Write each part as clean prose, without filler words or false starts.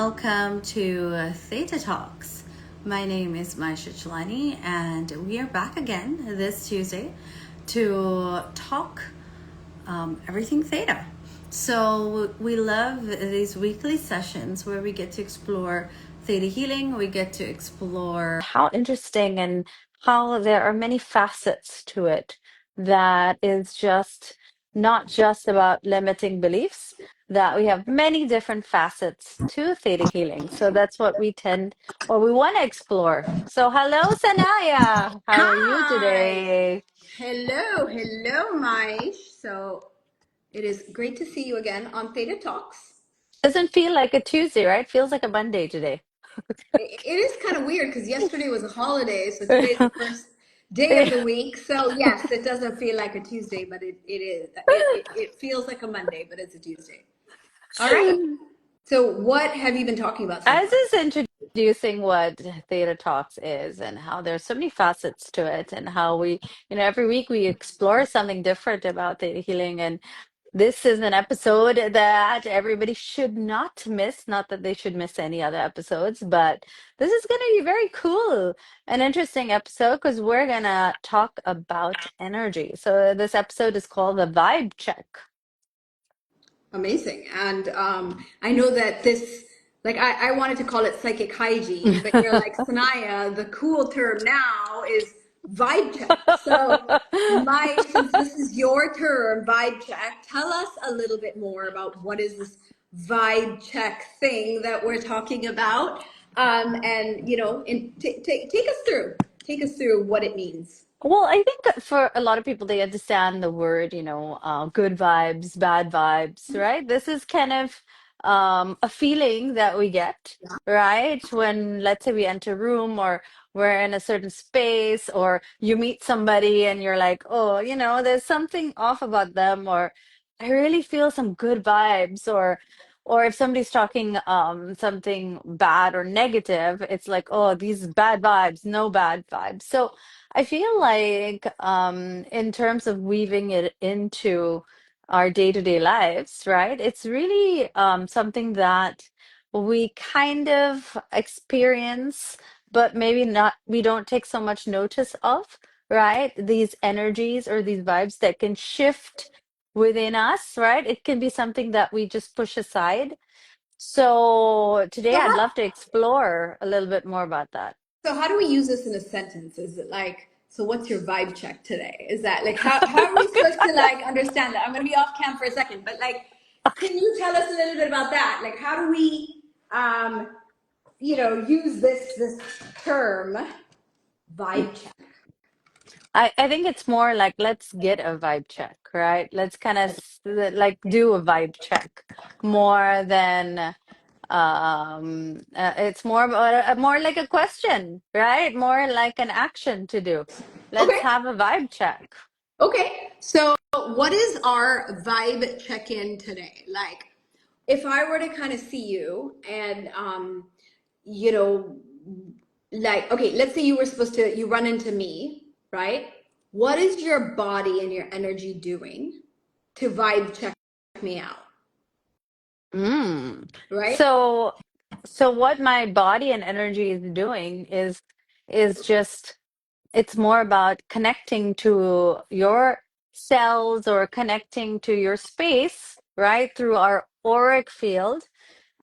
Welcome to ThetaTalks. My name is Maisha, and we are back again this Tuesday to talk everything Theta. So we love these weekly sessions where we get to explore Theta healing. We get to explore how interesting and how there are many facets to it that is just not just about limiting beliefs, that we have many different facets to Theta healing. So that's what we want to explore. So hello, Sanaiyah. How are you Hi. today? Hello, Maish. So it is great to see you again on Theta Talks. Doesn't feel like a Tuesday, right? Feels like a Monday today. It is kind of weird because yesterday was a holiday, so today's the first day of the week. So yes, it doesn't feel like a Tuesday, but it is. It feels like a Monday, but it's a Tuesday. All right. So what have you been talking about so I was far? just introducing what Theta Talks is and how there's so many facets to it, and how every week we explore something different about theta healing. And this is an episode that everybody should not miss. Not that they should miss any other episodes, but this is going to be very cool and interesting episode because we're going to talk about energy. So this episode is called the vibe check. Amazing. And I know that I wanted to call it psychic hygiene, but you're like, Sanaiyah, the cool term now is vibe check. So, since this is your term, vibe check, tell us a little bit more about what is this vibe check thing that we're talking about. Take us through what it means. Well, I think that for a lot of people, they understand the word, good vibes, bad vibes, right? This is kind of a feeling that we get, right? When, let's say, we enter a room or we're in a certain space, or you meet somebody and you're like, oh, there's something off about them, or I really feel some good vibes, or if somebody's talking something bad or negative, it's like, oh, these bad vibes, no bad vibes. So I feel like, in terms of weaving it into our day-to-day lives, right? It's really something that we kind of experience, but maybe not, we don't take so much notice of, right? These energies or these vibes that can shift within us, right? It can be something that we just push aside. So today So I'd how love to explore a little bit more about that. So how do we use this in a sentence? Is it like, so what's your vibe check today? Is that like, how are we supposed to like understand that? I'm going to be off cam for a second, but like, can you tell us a little bit about that? Like, how do we, use this term vibe check? I think it's more like let's get a vibe check, right? Let's kind of like do a vibe check more than it's more about more like a question, right? More like an action to do. Let's Okay. have a vibe check. Okay. So what is our vibe check-in today? Like, if I were to kind of see you and, you know, like, okay, let's say you run into me, right? What is your body and your energy doing to vibe check me out, Mm. right? So so what my body and energy is doing is just it's more about connecting to your cells or connecting to your space, right? Through our auric field.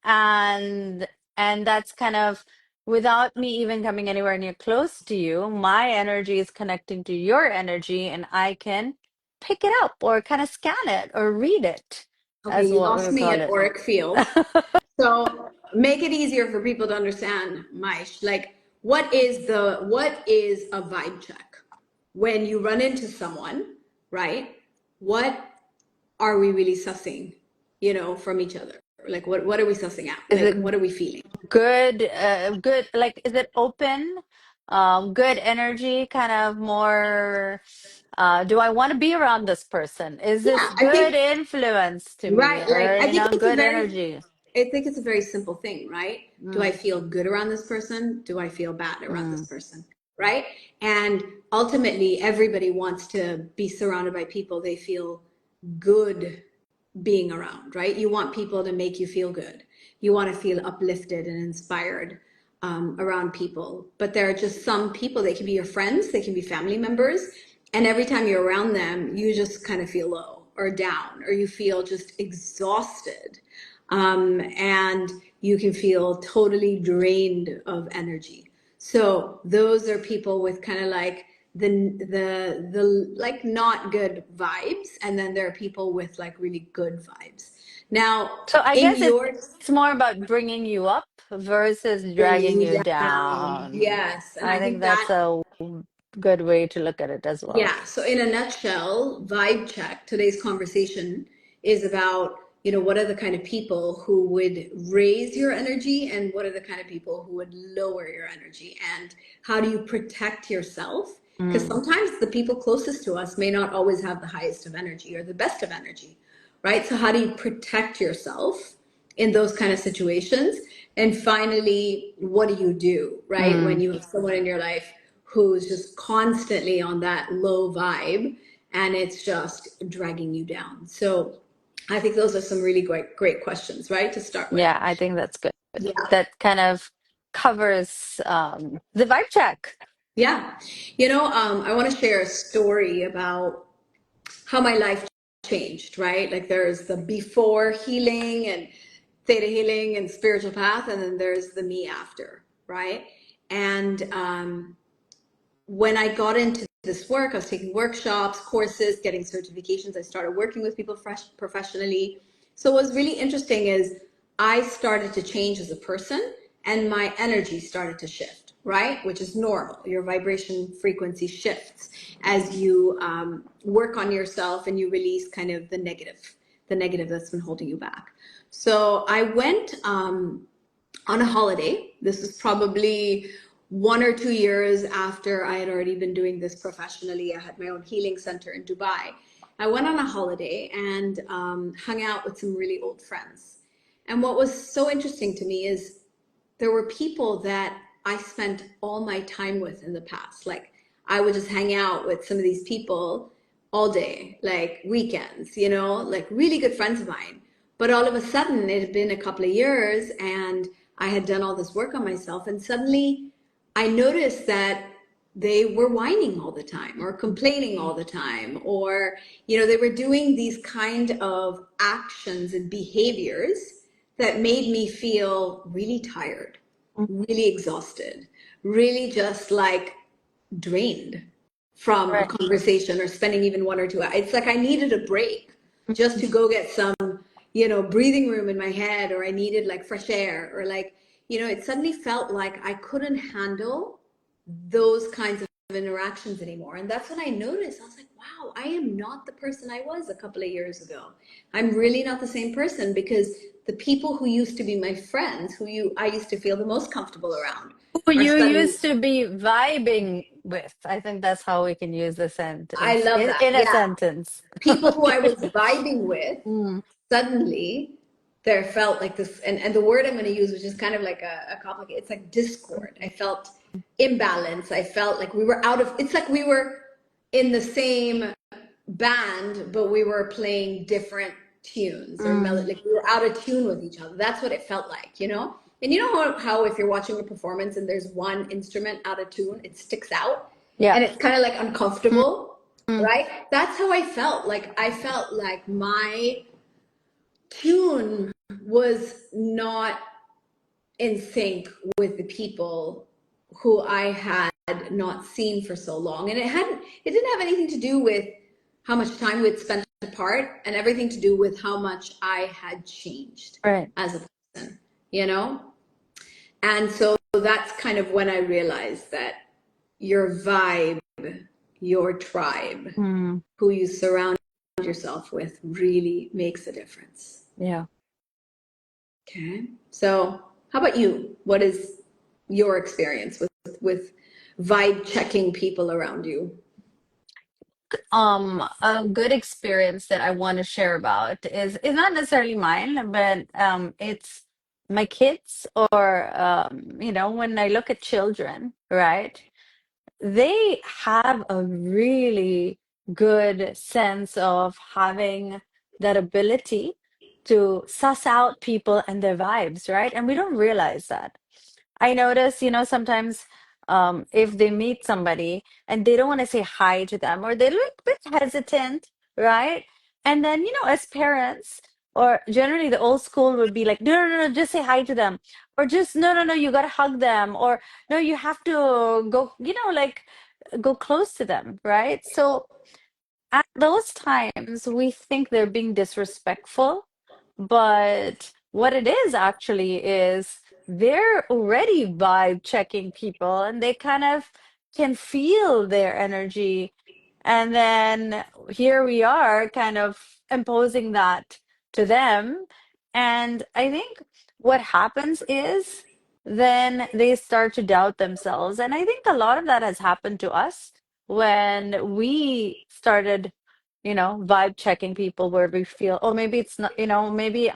And that's kind of without me even coming anywhere near close to you, my energy is connecting to your energy, and I can pick it up or kind of scan it or read it, Okay, as you what lost we me call at it. auric field. So make it easier for people to understand, Maish. Like, what is a vibe check? When you run into someone, right? What are we really sussing, from each other? Like, what are we sussing out? Is Like, it what are we feeling? good, like, is it open, good energy, kind of more, do I want to be around this person? Is Yeah, this good influence to me, right. Like, or good energy? I think it's a very simple thing, right? Do I Mm, feel good around this person? Do I feel bad around this mm. person? Right? And ultimately, everybody wants to be surrounded by people they feel good being around, right? You want people to make you feel good. You want to feel uplifted and inspired around people. But there are just some people, they can be your friends, they can be family members. And every time you're around them, you just kind of feel low or down, or you feel just exhausted. And you can feel totally drained of energy. So those are people with kind of like the like not good vibes, and then there are people with like really good vibes. Now, So I in guess your it's more about bringing you up versus bringing dragging you you down, down. yes, and I I think think that's that a good way to look at it as well. yeah, so in a nutshell, vibe check, today's conversation is about, what are the kind of people who would raise your energy and what are the kind of people who would lower your energy, and how do you protect yourself? Because Mm, sometimes the people closest to us may not always have the highest of energy or the best of energy, right? So how do you protect yourself in those kind of situations? And finally, what do you do, right? When mm. you have someone in your life who's just constantly on that low vibe and it's just dragging you down. So I think those are some really great questions, right? To start with. Yeah, I think that's good. Yeah. That kind of covers the vibe check. Yeah. I want to share a story about how my life changed, right? Like there's the before healing and theta healing and spiritual path, and then there's the me after, right? And when I got into this work, I was taking workshops, courses, getting certifications. I started working with people professionally. So what was really interesting is I started to change as a person and my energy started to shift, right? Which is normal. Your vibration frequency shifts as you work on yourself and you release kind of the negative that's been holding you back. So I went on a holiday. This was probably 1 or 2 years after I had already been doing this professionally. I had my own healing center in Dubai. I went on a holiday and hung out with some really old friends. And what was so interesting to me is there were people that I spent all my time with in the past. Like I would just hang out with some of these people all day, like weekends, like really good friends of mine. But all of a sudden, it had been a couple of years and I had done all this work on myself. And suddenly I noticed that they were whining all the time or complaining all the time, or, they were doing these kind of actions and behaviors that made me feel really tired, really exhausted, really just like drained from a Right. conversation or spending even 1 or 2 hours. It's like I needed a break just to go get some, breathing room in my head, or I needed like fresh air, or like, it suddenly felt like I couldn't handle those kinds of interactions anymore. And that's when I noticed, I was like, wow, I am not the person I was a couple of years ago. I'm really not the same person, because the people who used to be my friends, I used to feel the most comfortable around, Who are you suddenly, used to be vibing with. I think that's how we can use the I sentence love that. in a Yeah. sentence. People who I was vibing with, Mm. suddenly there felt like this, and the word I'm going to use, which is kind of like a complicated, it's like discord. I felt imbalance. I felt like it's like we were in the same band, but we were playing different tunes or melody. Mm. Like we were out of tune with each other. That's what it felt like. And you know how if you're watching a performance and there's one instrument out of tune, it sticks out Yeah. and it's kind of like Mm. uncomfortable, Mm. right? That's how I felt. Like I felt like my tune was not in sync with the people who I had not seen for so long. And it didn't have anything to do with how much time we'd spent apart, and everything to do with how much I had changed Right. as a person, you know? And so that's kind of when I realized that your vibe, your tribe, Mm. who you surround yourself with really makes a difference. Yeah. Okay. So how about you? What is your experience with vibe checking people around you? A good experience that I want to share about is not necessarily mine, but it's my kids, or when I look at children, right? They have a really good sense of having that ability to suss out people and their vibes, right? And we don't realize that. I notice, sometimes if they meet somebody and they don't want to say hi to them or they look a bit hesitant, right? And then, as parents, or generally the old school would be like, no, no, no, just say hi to them. Or just, no, no, no, you got to hug them. Or, no, you have to go, like go close to them, right? So at those times, we think they're being disrespectful, but what it is actually is they're already vibe checking people and they kind of can feel their energy. And then here we are kind of imposing that to them. And I think what happens is then they start to doubt themselves. And I think a lot of that has happened to us when we started, vibe checking people where we feel, oh, maybe it's not, maybe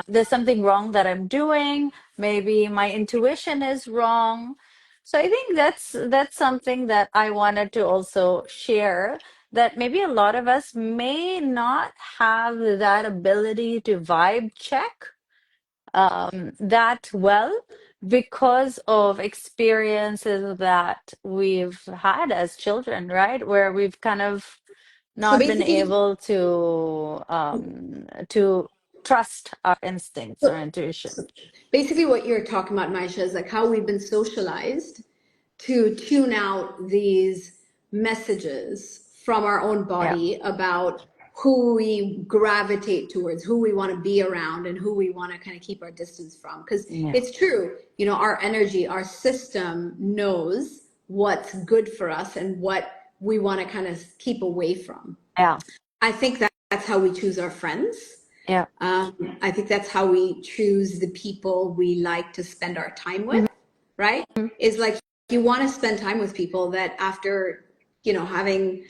there's something wrong that I'm doing. Maybe my intuition is wrong. So I think that's something that I wanted to also share, that maybe a lot of us may not have that ability to vibe check that well because of experiences that we've had as children, right? Where we've kind of So not been basically, able to trust our instincts or so, intuition. so basically what you're talking about, Maisha, is like how we've been socialized to tune out these messages from our own Yeah, body about who we gravitate towards, who we want to be around, and who we want to kind of keep our distance from. Because yeah, it's true, our energy, our system knows what's good for us and what we want to kind of keep away from. yeah, I think that's how we choose our friends. yeah. I think that's how we choose the people we like to spend our time with, right? Mhm. Is like you want to spend time with people that after, having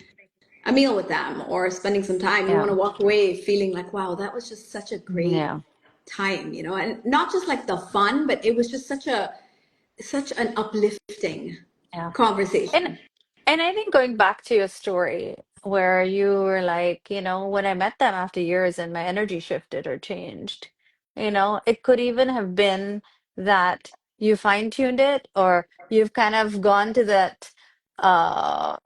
a meal with them or spending some time, you Yeah, want to walk away feeling like, wow, that was just such a great yeah, time, and not just like the fun, but it was just such an uplifting yeah. And conversation. and I think going back to your story where you were like, when I met them after years and my energy shifted or changed, it could even have been that you fine-tuned it or you've kind of gone to that uh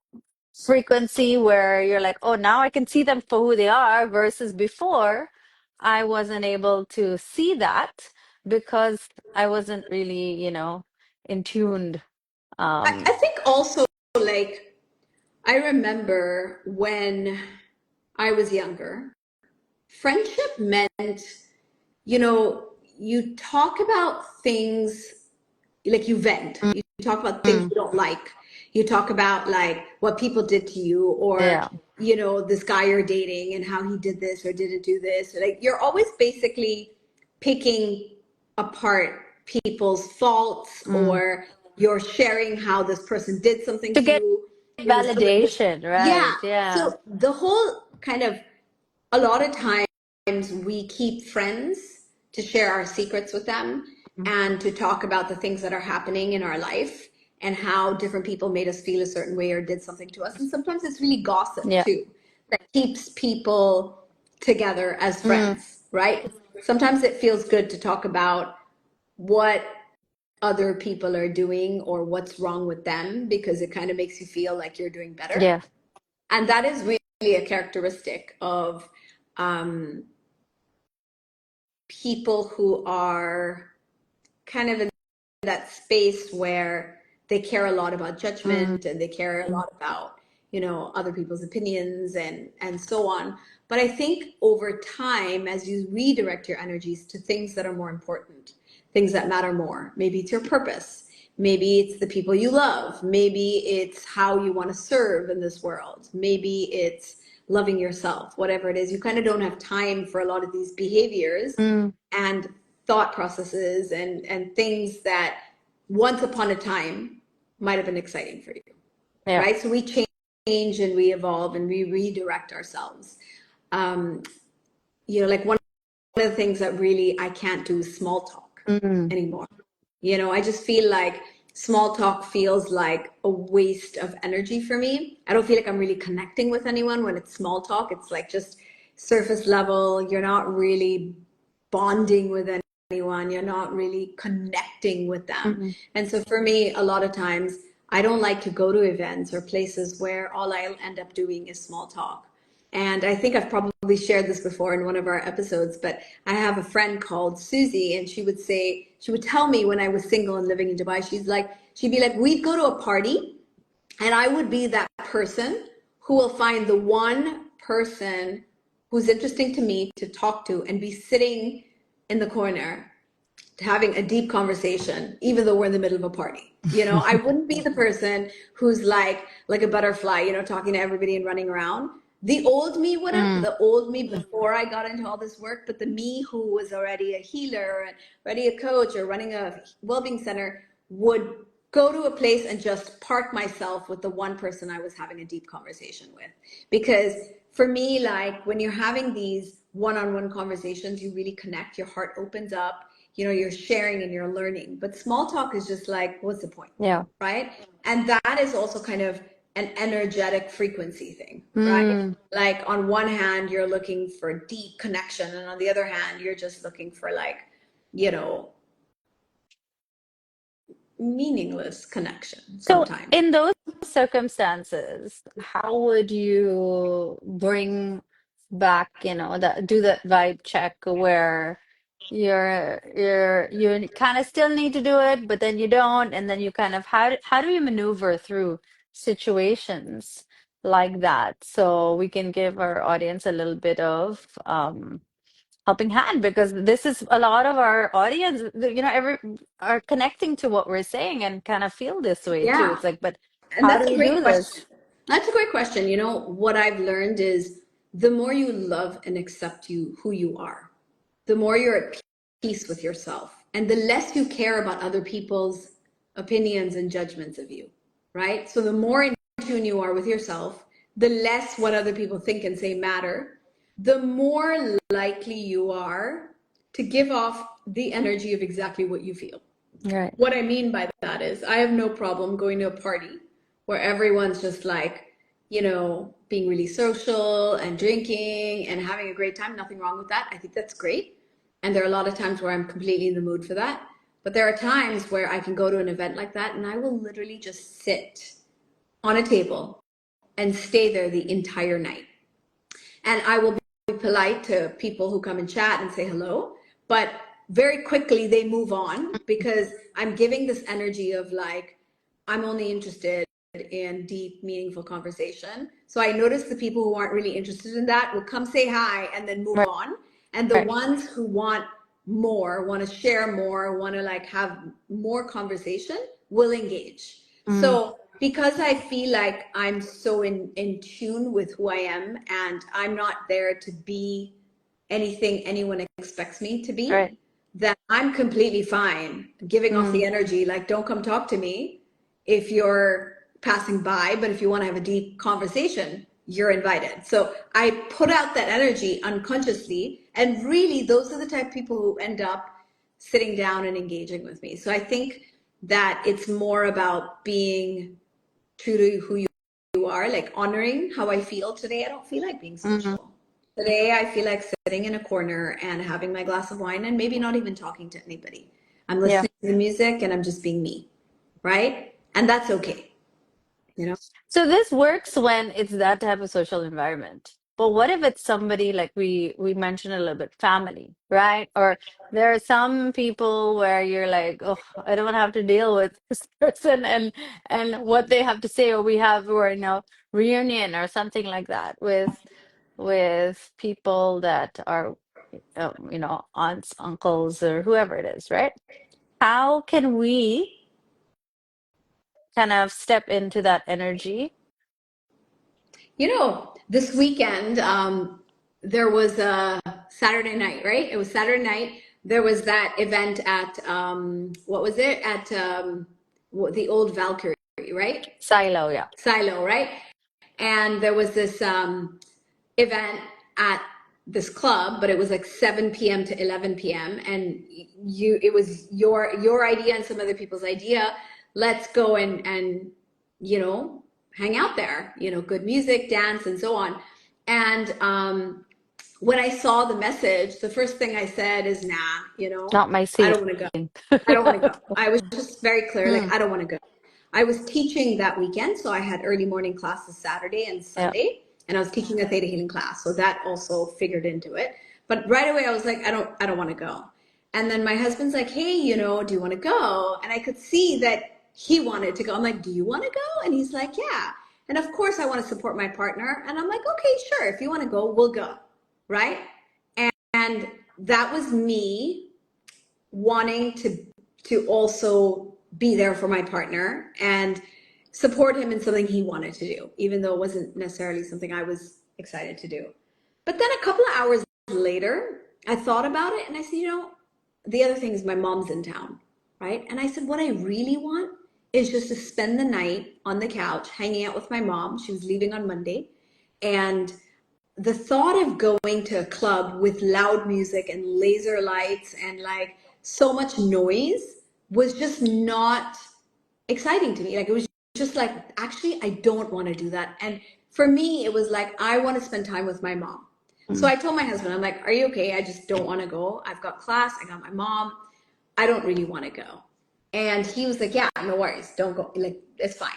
frequency where you're like, oh, now I can see them for who they are versus before I wasn't able to see that because I wasn't really, in tuned. I Um, think also like I remember when I was younger, friendship meant, you talk about things like you vent. mm, You talk about things mm, you don't like. You talk about like what people did to you or, yeah. this guy you're dating and how he did this or didn't do this. Like you're always basically picking apart people's faults Mm. or you're sharing how this person did something To to get you. It was a little bit, validation, yeah. right? Yeah. So the whole kind of a lot of times we keep friends to share our secrets with them Mm. and to talk about the things that are happening in our life and how different people made us feel a certain way or did something to us. And sometimes it's really gossip Yeah. too that keeps people together as Mm. friends, right? Sometimes it feels good to talk about what other people are doing or what's wrong with them because it kind of makes you feel like you're doing better. Yeah. And that is really a characteristic of um, people who are kind of in that space where they care a lot about Mm. judgment and they care a lot about other people's opinions and so on. But I think over time, as you redirect your energies to things that are more important, things that matter more, maybe it's your purpose, maybe it's the people you love, maybe it's how you want to serve in this world, maybe it's loving yourself, whatever it is, you kind of don't have time for a lot of these behaviors Mm. and thought processes and things that once upon a time might have been exciting for you, Yeah. right? So we change and we evolve and we redirect ourselves. Um, like one of the things that really I can't do is small talk Mm. anymore. I just feel like small talk feels like a waste of energy for me. I don't feel like I'm really connecting with anyone when it's small talk. It's like just surface level. You're not really bonding with anyone. You're not really connecting with them. Mhm. And so for me, a lot of times, I don't like to go to events or places where all I'll end up doing is small talk. And I think I've probably shared this before in one of our episodes, but I have a friend called Susie, and she would tell me when I was single and living in Dubai, she'd be like, we'd go to a party, and I would be that person who will find the one person who's interesting to me to talk to and be sitting in the corner having a deep conversation, even though we're in the middle of a party. I wouldn't be the person who's like a butterfly, talking to everybody and running around. The old me would have, Mm. the old me before I got into all this work, but the me who was already a healer and already a coach or running a well-being center would go to a place and just park myself with the one person I was having a deep conversation with. Because for me, like when you're having these one-on-one conversations, you really connect, your heart opens up, you're sharing and you're learning. But small talk is just like, what's the point? Yeah. Right? And that is also kind of an energetic frequency thing, right? Mm. Like on one hand, you're looking for deep connection, and on the other hand, you're just looking for you know, meaningless connection So, sometimes. in those circumstances, how would you bring back, do that vibe check where you kind of still need to do it, but then you don't, and then you kind of how do you maneuver through situations like that so we can give our audience a little bit of helping hand, because this is a lot of our audience, every are connecting to what we're saying and kind of feel this way too. Yeah. It's like, but And how that's do a we great do question. this? That's a great question. What I've learned is the more you love and accept who you are, the more you're at peace with yourself, and the less you care about other people's opinions and judgments of you, right? So the more in tune you are with yourself, the less what other people think and say matter, the more likely you are to give off the energy of exactly what you feel. Right. What I mean by that is I have no problem going to a party where everyone's just being really social and drinking and having a great time. Nothing wrong with that. I think that's great. And there are a lot of times where I'm completely in the mood for that. But there are times where I can go to an event like that and I will literally just sit on a table and stay there the entire night. And I will be polite to people who come and chat and say hello, but very quickly they move on because I'm giving this energy of I'm only interested in deep, meaningful conversation. So I notice the people who aren't really interested in that will come say hi and then move Right. on. And the Right. ones who want more, want to share more, want to have more conversation will engage. Mm. So because I feel like I'm so in tune with who I am and I'm not there to be anything anyone expects me to Right. be, then I'm completely fine giving off Mm. the energy. Like, don't come talk to me if you're passing by, but if you want to have a deep conversation, you're invited. So I put out that energy unconsciously, and really those are the type of people who end up sitting down and engaging with me. So I think that it's more about being true to who you are, like honoring how I feel today. I don't feel like being Mm. social. Today, I feel like sitting in a corner and having my glass of wine and maybe not even talking to anybody. I'm Yeah. listening to the music and I'm just being me, right? And that's okay, you know? So this works when it's that type of social environment. But what if it's somebody like we mentioned a little bit, family, right? Or there are some people where you're like, oh, I don't have to deal with this person and what they have to say, or we're in a reunion or something like that with people that are aunts, uncles, or whoever it is, right? How can we kind of step into that energy? This weekend, there was a Saturday night, right? It was Saturday night. There was that event at, what was it? At the old Valkyrie, right? Silo, yeah. Silo, right? And there was this event at this club, but it was like 7 p.m. to 11 p.m. And it was your idea and some other people's idea. Let's go and hang out there. Good music, dance, and so on. And when I saw the message, the first thing I said is, nah, Not my I scene. don't want to go. I don't want to go. I was just very clear, like, Mm, I don't want to go. I was teaching that weekend, so I had early morning classes Saturday and yeah. Sunday, and I was teaching a theta healing class, so that also figured into it. But right away, I was like, I don't want to go. And then my husband's like, hey, do you want to go? And I could see that he wanted to go. I'm like, do you want to go? And he's like, yeah. And of course, I want to support my partner. And I'm like, okay, sure. If you want to go, we'll go. Right. And that was me wanting to also be there for my partner and support him in something he wanted to do, even though it wasn't necessarily something I was excited to do. But then a couple of hours later, I thought about it and I said, the other thing is my mom's in town, right? And I said, what I really want is just to spend the night on the couch hanging out with my mom. She was leaving on Monday. And the thought of going to a club with loud music and laser lights and like so much noise was just not exciting to me. Like it was just like, actually, I don't want to do that. And for me, it was like, I want to spend time with my mom. So Mm, I told my husband, I'm like, are you okay? I just don't want to go. I've got class, I got my mom. I don't really want to go. And he was like, yeah, no worries. Don't go. Like, it's fine.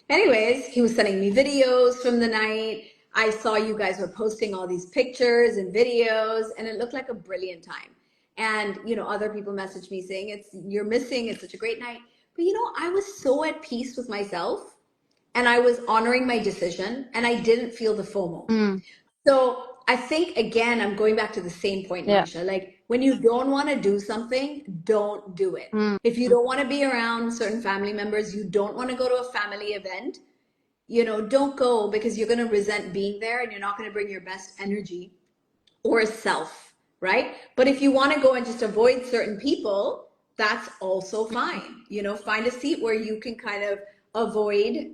Anyways, he was sending me videos from the night. I saw you guys were posting all these pictures and videos, and it looked like a brilliant time. And, other people messaged me saying, you're missing, it's such a great night. But, I was so at peace with myself and I was honoring my decision and I didn't feel the FOMO. mm, So I think again, I'm going back to the same point, yeah. Maisha. Like when you don't want to do something, don't do it. Mm, If you don't want to be around certain family members, you don't want to go to a family event, don't go because you're going to resent being there and you're not going to bring your best energy or self, right? But if you want to go and just avoid certain people, that's also fine. Find a seat where you can kind of avoid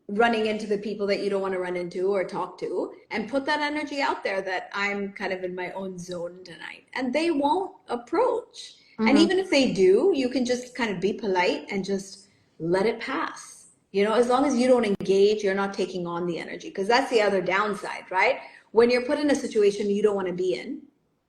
running into the people that you don't want to run into or talk to and put that energy out there that I'm kind of in my own zone tonight. And they won't approach. And mm-hmm. even if they do, you can just kind of be polite and just let it pass. As long as you don't engage, you're not taking on the energy because that's the other downside, right? When you're put in a situation you don't want to be in,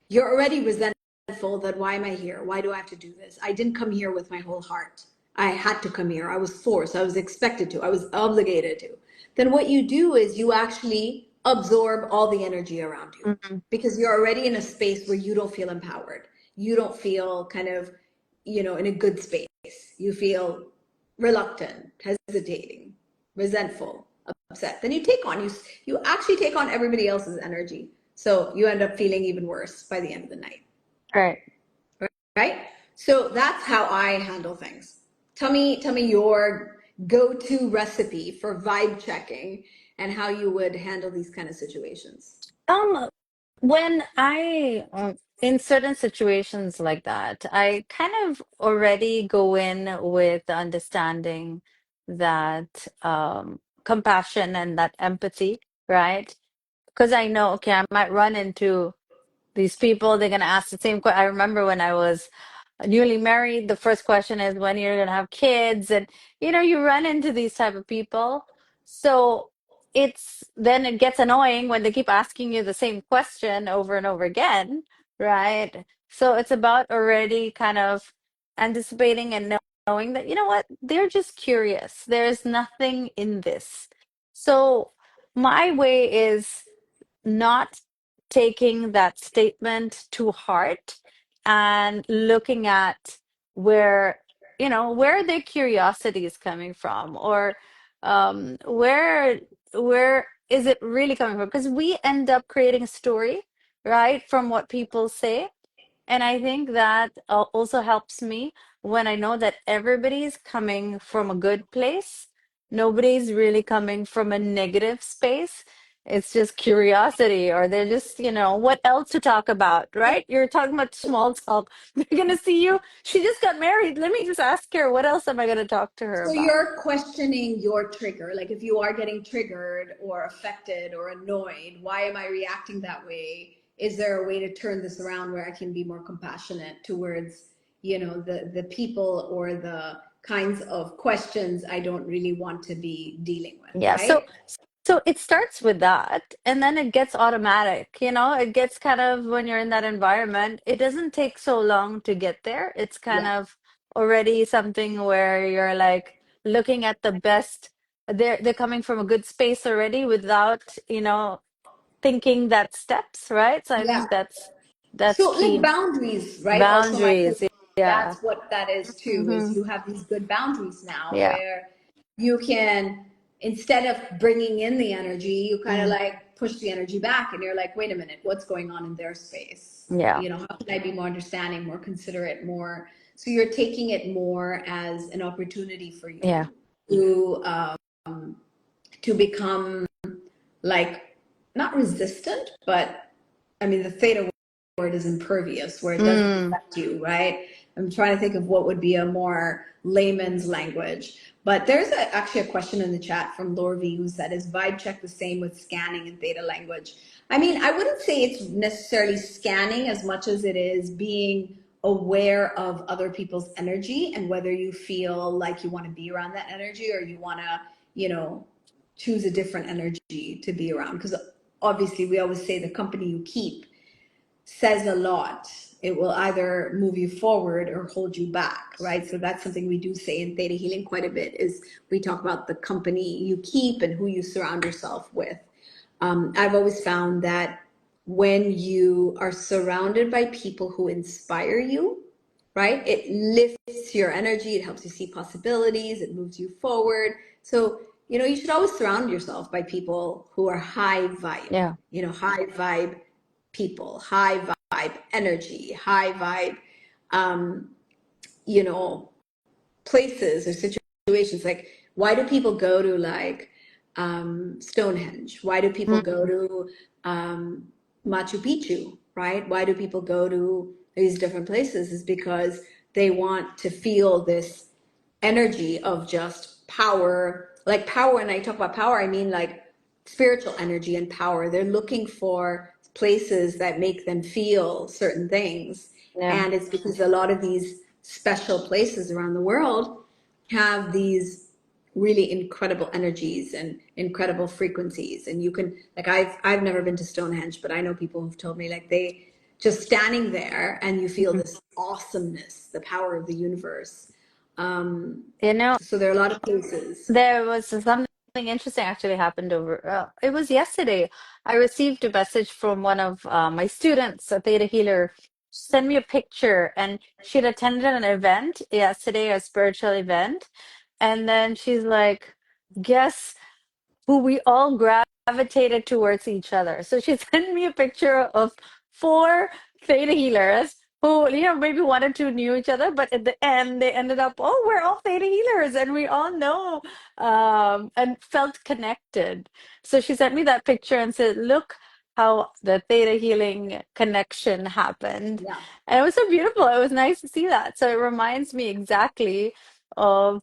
you're already resentful that why am I here? Why do I have to do this? I didn't come here with my whole heart. I had to come here. I was forced. I was expected to. I was obligated to. Then what you do is you actually absorb all the energy around you Mm-hmm. because you're already in a space where you don't feel empowered. You don't feel kind of, in a good space. You feel reluctant, hesitating, resentful, upset. Then you actually take on everybody else's energy. So you end up feeling even worse by the end of the night. Right. Right? So that's how I handle things. Tell me your go-to recipe for vibe checking and how you would handle these kind of situations. Um, when I, in certain situations like that, I kind of already go in with the understanding that compassion and that empathy, right? Because I know, okay, I might run into these people, they're gonna ask the same question. I remember when I was newly married, the first question is when you're gonna have kids, and you run into these type of people. So it gets annoying when they keep asking you the same question over and over again, right? So it's about already kind of anticipating and knowing that, you know what, they're just curious. There's nothing in this. So my way is not taking that statement to heart and looking at where where their curiosity is coming from, or where is it really coming from, because we end up creating a story, right, from what people say. And I think that also helps me when I know that everybody's coming from a good place. Nobody's really coming from a negative space. It's just curiosity, or they're just, what else to talk about, right? You're talking about small talk. They're going to see you. She just got married. Let me just ask her, what else am I going to talk to her So about? you're questioning your trigger. Like if you are getting triggered or affected or annoyed, why am I reacting that way? Is there a way to turn this around where I can be more compassionate towards, the people or the kinds of questions I don't really want to be dealing with, Yeah. So right? So it starts with that, and then it gets automatic. It gets kind of when you're in that environment, it doesn't take so long to get there. It's kind Yeah. of already something where you're like looking at the best. They're coming from a good space already without, thinking that steps, right? So I Yeah. think that's So like key. boundaries, right? Also, I think Boundaries, yeah. that's what that is too, is Hmm. you have these good boundaries now Yeah. where you can, instead of bringing in the energy, you kind of Mm. like push the energy back and you're like, wait a minute, what's going on in their space? Yeah. How can I be more understanding, more considerate, more? So you're taking it more as an opportunity for Yeah. you to become like not resistant, but I mean, the theta word is impervious, where it doesn't Mm. affect you, right? I'm trying to think of what would be a more layman's language. But there's actually a question in the chat from Lorvi who said, is vibe check the same with scanning in theta language? I mean, I wouldn't say it's necessarily scanning as much as it is being aware of other people's energy and whether you feel like you want to be around that energy or you want to, choose a different energy to be around. Because obviously, we always say the company you keep says a lot. It will either move you forward or hold you back, right? So that's something we do say in theta healing quite a bit, is we talk about the company you keep and who you surround yourself with. I've always found that when you are surrounded by people who inspire you, right, it lifts your energy, it helps you see possibilities, it moves you forward. So you should always surround yourself by people who are high vibe, Yeah. high vibe people, high vibe energy, high vibe, um, you know, places or situations. Like, why do people go to like Stonehenge? Why do people Mm. go to Machu Picchu, right? Why do people go to these different places? Is because they want to feel this energy of just power. Like power, and I talk about power, I mean like spiritual energy and power. They're looking for places that make them feel certain things. Yeah. And it's because a lot of these special places around the world have these really incredible energies and incredible frequencies. And you can, like, I've never been to Stonehenge, but I know people who've told me like they just standing there and you feel Mhm. this awesomeness, the power of the universe. Um, You know, so there are a lot of places. there was something interesting actually happened over, it was yesterday. I received a message from one of my students, a Theta healer, send me a picture, and she'd attended an event yesterday, a spiritual event. And then she's like, guess who we all gravitated towards each other. So she sent me a picture of four Theta healers who, maybe one or two knew each other, but at the end they ended up, oh, we're all Theta healers and we all know, and felt connected. So she sent me that picture and said, look how the Theta healing connection happened. Yeah. And it was so beautiful. It was nice to see that. So it reminds me exactly of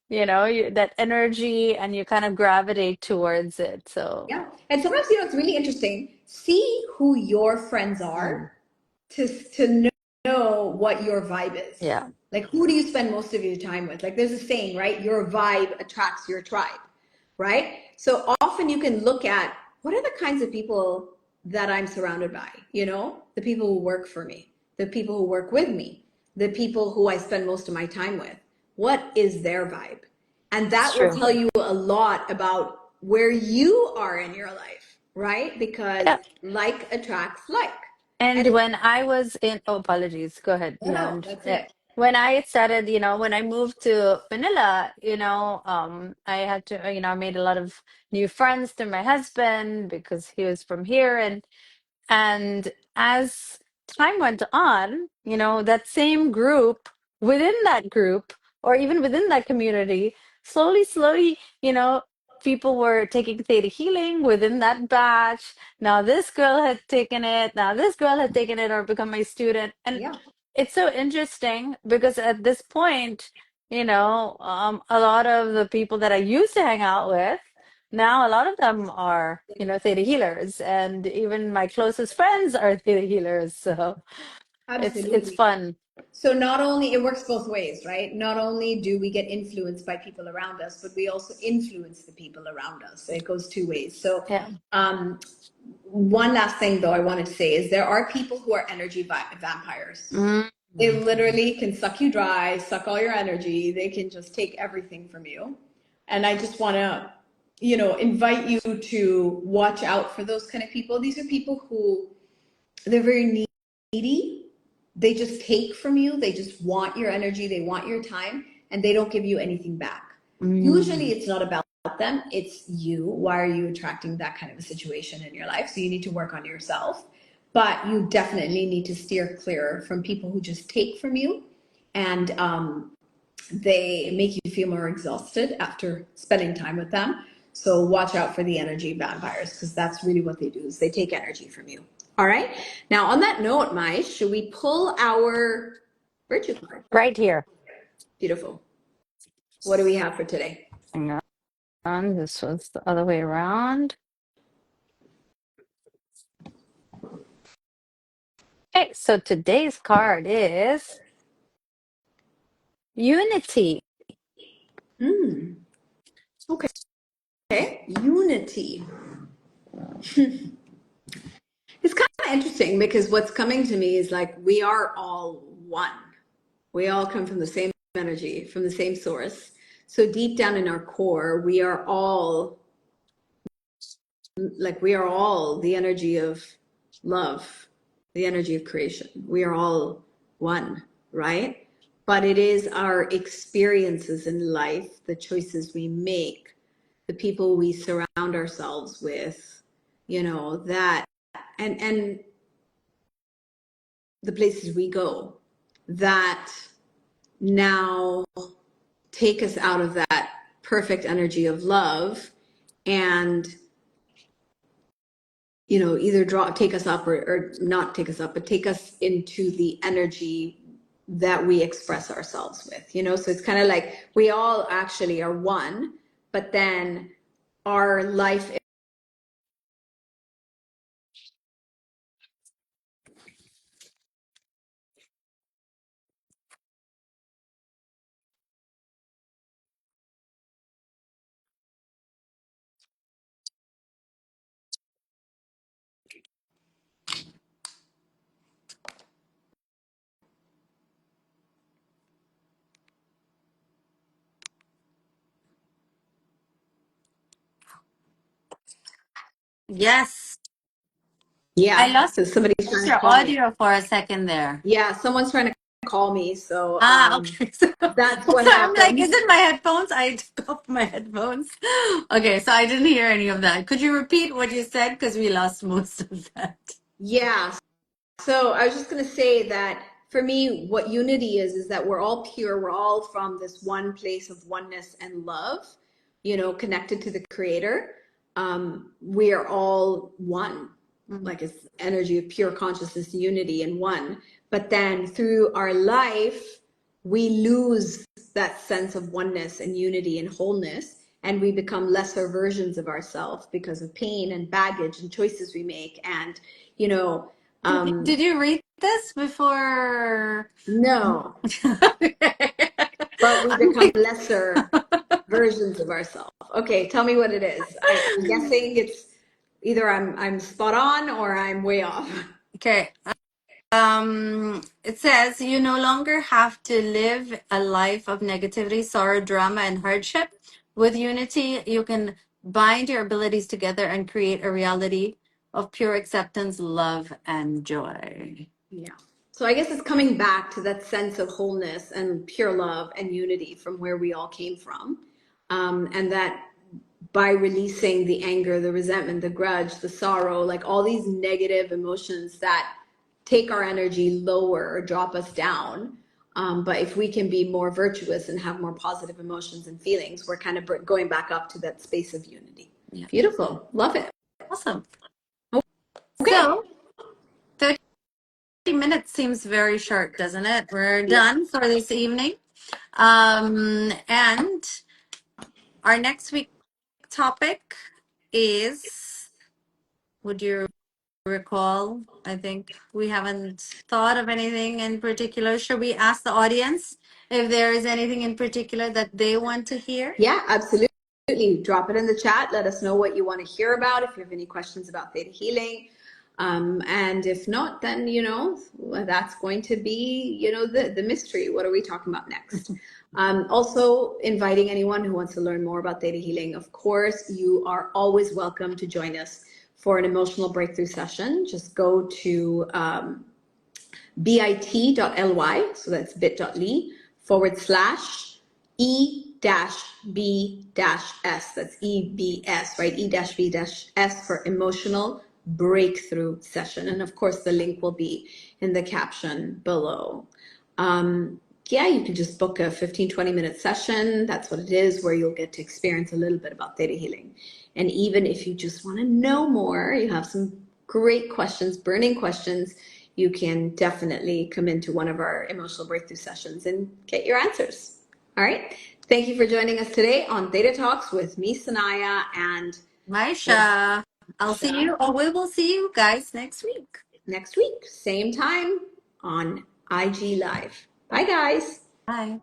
that energy, and you kind of gravitate towards it. So, Yeah. And sometimes, it's really interesting. See who your friends mm, are to know what your vibe is. yeah, Like, who do you spend most of your time with? Like, there's a saying, right? Your vibe attracts your tribe, right? So often you can look at what are the kinds of people that I'm surrounded by, the people who work for me, the people who work with me, the people who I spend most of my time with. What is their vibe? And it's that will true. tell you a lot about where you are in your life, right? Because Yeah. like attracts like. And And it's, when I was in, oh, apologies, go ahead. no, Yeah. no, that's Yeah. it. When I started, when I moved to Manila, I had to, I made a lot of new friends through my husband because he was from here. And as time went on, that same group, within that group, or even within that community, slowly, people were taking theta healing within that batch. Now this girl had taken it. Now this girl had taken it or become my student. And Yeah, it's so interesting because at this point, a lot of the people that I used to hang out with, now a lot of them are, theta healers, and even my closest friends are theta healers. So it's absolutely. fun. So not only it works both ways, right? Not only do we get influenced by people around us, but we also influence the people around us. So it goes two ways. So Yeah. um, one last thing though I wanted to say is there are people who are energy vampires. Mm. They literally can suck you dry, suck all your energy. They can just take everything from you. And I just want to, invite you to watch out for those kind of people. These are people who they're very needy. They just take from you. They just want your energy. They want your time, and they don't give you anything back. Usually, Mm. it's not about them. It's you. Why are you attracting that kind of a situation in your life? So you need to work on yourself. But you definitely need to steer clear from people who just take from you, and they make you feel more exhausted after spending time with them. So watch out for the energy vampires because that's really what they do is they take energy from you. All right. Now on that note, Mai, should we pull our virtue card? Right here. Beautiful. What do we have for today? Hang on. This was the other way around. Okay, so today's card is Unity. Hmm. Okay. Okay. Unity. It's kind of interesting because what's coming to me is like we are all one. We all come from the same energy, from the same source. So deep down in our core, we are all the energy of love, the energy of creation. We are all one, right? But it is our experiences in life, the choices we make, the people we surround ourselves with, that and the places we go that now take us out of that perfect energy of love and either take us up or not take us up, but take us into the energy that we express ourselves with, so it's kind of like we all actually are one, but then our life. Yes. I Yeah, lost so somebody's trying to your call me. audio for a second there. Yeah, someone's trying to call me, so Ah, okay. So, that's so what I'm like, is happened. it my headphones? I took off my headphones. Okay, so I didn't hear any of that. Could you repeat what you said? Because we lost most of that. Yeah. So I was just going to say that for me, what unity is that we're all pure. We're all from this one place of oneness and love, connected to the creator. We are all one, Mm. like it's energy of pure consciousness, unity and one. But then through our life, we lose that sense of oneness and unity and wholeness. And we become lesser versions of ourselves because of pain and baggage and choices we make. And, you know, Did you read this before? no, Okay. but we I'm become like, lesser versions of ourselves. Okay, tell me what it is. I'm guessing it's either I'm spot on or I'm way off. okay. It says you no longer have to live a life of negativity, sorrow, drama, and hardship. With unity, you can bind your abilities together and create a reality of pure acceptance, love, and joy. Yeah. So I guess it's coming back to that sense of wholeness and pure love and unity from where we all came from. And that by releasing the anger, the resentment, the grudge, the sorrow, like all these negative emotions that take our energy lower or drop us down. But if we can be more virtuous and have more positive emotions and feelings, we're kind of going back up to that space of unity. Yeah. Beautiful. Love it. Awesome. Okay. So 30 minutes seems very short, doesn't it? We're Yeah. done for this evening. And our next week topic is, would you recall. I think we haven't thought of anything in particular. Should we ask the audience if there is anything in particular that they want to hear? Yeah, absolutely. Drop it in the chat. Let us know what you want to hear about. If you have any questions about theta healing. And if not, then, that's going to be, the mystery. What are we talking about next? Also inviting anyone who wants to learn more about theta healing. Of course, you are always welcome to join us for an emotional breakthrough session. Just go to bit.ly, so that's bit.ly/E-B-S, that's EBS, right? E-B-S for emotional breakthrough session. And of course, the link will be in the caption below. Yeah, you can just book a 15-20 minute session. That's what it is, where you'll get to experience a little bit about theta healing. And even if you just want to know more, you have some great questions, burning questions, you can definitely come into one of our emotional breakthrough sessions and get your answers. All right. Thank you for joining us today on Theta Talks with me, Sanaiyah, and Maisha, I'll see you, or we will see you guys next week. next week, same time on IG Live. Bye, guys. Bye.